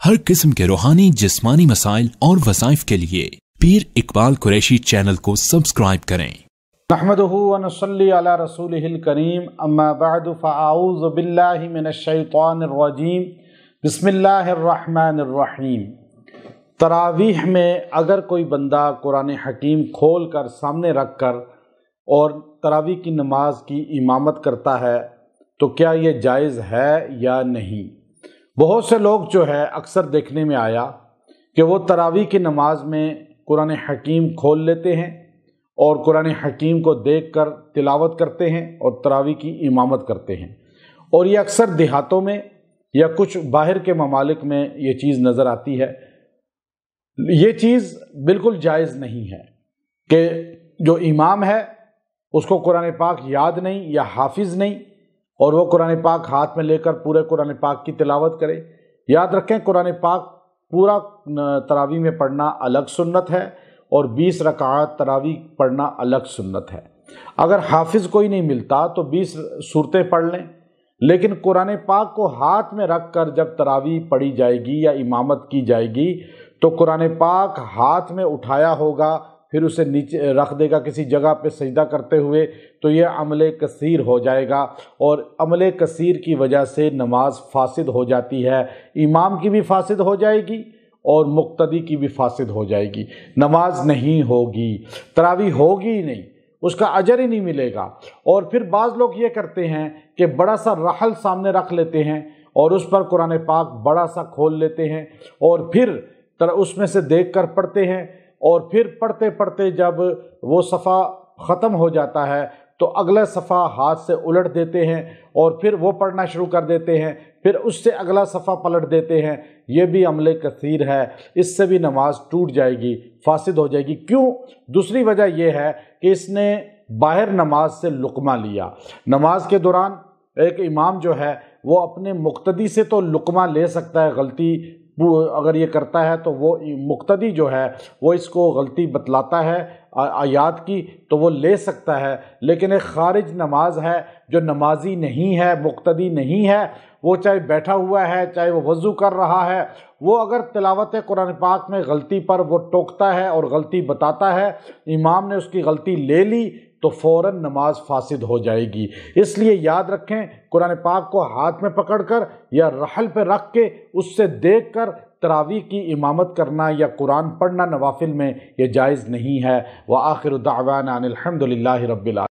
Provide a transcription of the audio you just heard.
हर किस्म के रूहानी जिस्मानी मसाइल और वज़ाइफ के लिए पीर इकबाल कुरैशी चैनल को सब्सक्राइब करें। नहमदुहु व नसल्ली अला रसूलिहिल करीम अम्मा बअद फ़अऊज़ु बिल्लाहि मिनश्शैतानिर रजीम बिस्मिल्लाहिर रहमानिर रहीम। तरावीह में अगर कोई बंदा कुरान हकीम खोल कर सामने रख कर और तरावीह की नमाज की इमामत करता है तो क्या ये जायज़ है या नहीं। बहुत से लोग जो है अक्सर देखने में आया कि वो तरावीह की नमाज में कुरान हकीम खोल लेते हैं और कुरान हकीम को देखकर तिलावत करते हैं और तरावीह की इमामत करते हैं। और ये अक्सर देहातों में या कुछ बाहर के ममालिक में ये चीज़ नज़र आती है। ये चीज़ बिल्कुल जायज़ नहीं है कि जो इमाम है उसको कुरान पाक याद नहीं या हाफिज़ नहीं और वो कुरान पाक हाथ में लेकर पूरे कुरान पाक की तिलावत करे। याद रखें, कुरान पाक पूरा तरावीह में पढ़ना अलग सुन्नत है और 20 रकात तरावीह पढ़ना अलग सुन्नत है। अगर हाफिज़ कोई नहीं मिलता तो 20 सूरतें पढ़ लें, लेकिन कुरान पाक को हाथ में रख कर जब तरावीह पढ़ी जाएगी या इमामत की जाएगी तो कुरान पाक हाथ में उठाया होगा, फिर उसे नीचे रख देगा किसी जगह पे सजदा करते हुए, तो ये अमले कसीर हो जाएगा और अमले कसीर की वजह से नमाज फासिद हो जाती है। इमाम की भी फासिद हो जाएगी और मुक्तदी की भी फासिद हो जाएगी, नमाज नहीं होगी, तरावीह होगी ही नहीं, उसका अजर ही नहीं मिलेगा। और फिर बाज़ लोग ये करते हैं कि बड़ा सा रहल सामने रख लेते हैं और उस पर कुरान पाक बड़ा सा खोल लेते हैं और फिर उसमें से देख कर पढ़ते हैं और फिर पढ़ते पढ़ते जब वो सफ़ा ख़त्म हो जाता है तो अगला सफ़ा हाथ से उलट देते हैं और फिर वो पढ़ना शुरू कर देते हैं, फिर उससे अगला सफ़ा पलट देते हैं। ये भी अमले कसीर है, इससे भी नमाज टूट जाएगी, फासिद हो जाएगी। क्यों? दूसरी वजह यह है कि इसने बाहर नमाज से लुक़मा लिया। नमाज के दौरान एक इमाम जो है वो अपने मुक्तदी से तो लुक़मा ले सकता है, गलती अगर ये करता है तो वो मुक्तदी जो है वो इसको गलती बतलाता है आयात की तो वो ले सकता है, लेकिन एक खारिज नमाज है जो नमाजी नहीं है, मुक्तदी नहीं है, वो चाहे बैठा हुआ है चाहे वो वज़ू कर रहा है, वो अगर तिलावत कुरान पाक में गलती पर वो टोकता है और गलती बताता है, इमाम ने उसकी गलती ले ली तो फ़ौरन नमाज फासिद हो जाएगी। इसलिए याद रखें, कुरान पाक को हाथ में पकड़कर या रहल पे रख के उससे देखकर तरावीह की इमामत करना या कुरान पढ़ना नवाफिल में ये जायज़ नहीं है। व आखिर दावाना अनिल हम्दुलिल्लाहि रब्बिल आलमीन।